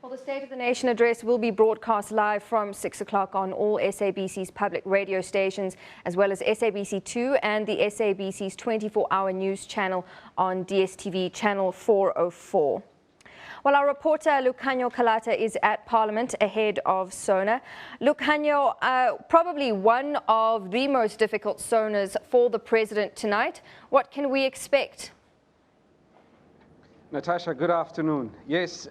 Well, the State of the Nation address will be broadcast live from 6 o'clock on all SABC's public radio stations, as well as SABC2 and the SABC's 24-hour news channel on DSTV channel 404. Well, our reporter Lukhanyo Calata is at Parliament ahead of SONA. Lukhanyo, probably one of the most difficult SONAs for the President tonight. What can we expect? Natasha, good afternoon. Yes,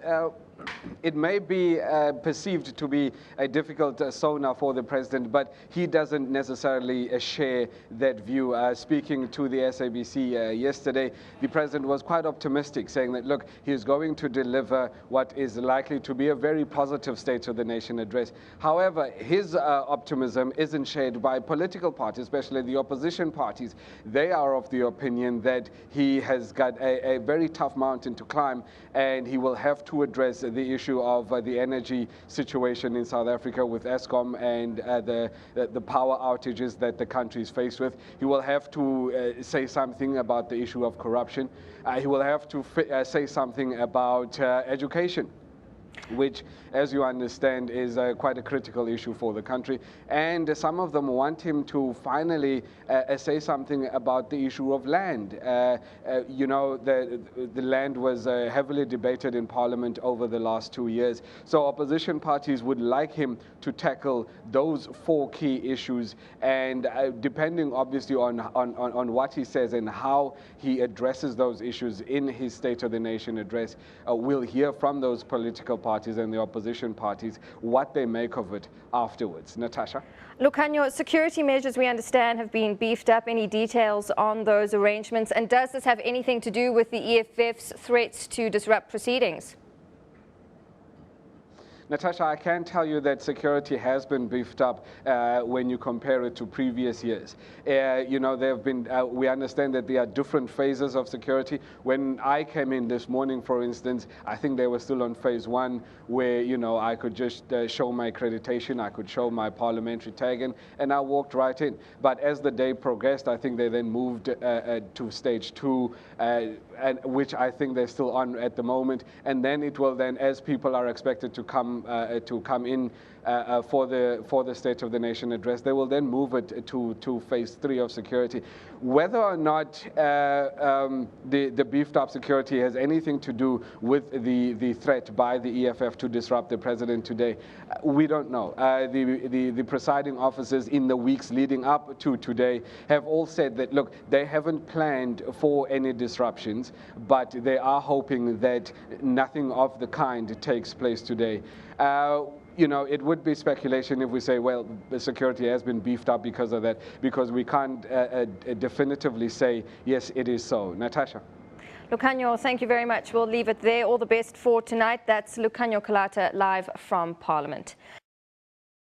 it may be perceived to be a difficult SONA for the President, but he doesn't necessarily share that view. Speaking to the SABC yesterday, the President was quite optimistic, saying that, look, he is going to deliver what is likely to be a very positive State of the Nation address. However, his optimism isn't shared by political parties, especially the opposition parties. They are of the opinion that he has got a very tough mountain to climb, and he will have to address the issue of the energy situation in South Africa with Eskom and the power outages that the country is faced with. He will have to say something about the issue of corruption. He will have to say something about education, which, as you understand, is quite a critical issue for the country. And some of them want him to finally say something about the issue of land. You know, the land was heavily debated in Parliament over the last 2 years. So opposition parties would like him to tackle those 4 key issues. And depending, obviously, on what he says and how he addresses those issues in his State of the Nation address, we'll hear from those political parties and the opposition parties what they make of it afterwards. Natasha? Lukhanyo, security measures, we understand, have been beefed up. Any details on those arrangements? And does this have anything to do with the EFF's threats to disrupt proceedings? Natasha, I can tell you that security has been beefed up when you compare it to previous years. You know, there have been, we understand that there are different phases of security. When I came in this morning, for instance, I think they were still on phase 1, where, you know, I could just show my accreditation, I could show my parliamentary tag, and I walked right in. But as the day progressed, I think they then moved to stage 2, which I think they're still on at the moment. And then it will then, as people are expected to come in for the State of the Nation address, they will then move it to phase 3 of security. Whether or not the beefed up security has anything to do with the threat by the EFF to disrupt the President today, we don't know. The presiding officers in the weeks leading up to today have all said that, look, they haven't planned for any disruptions, but they are hoping that nothing of the kind takes place today. You know, it would be speculation if we say, well, the security has been beefed up because of that, because we can't definitively say, yes, it is so. Natasha? Lukhanyo, thank you very much. We'll leave it there. All the best for tonight. That's Lukhanyo Calata live from Parliament.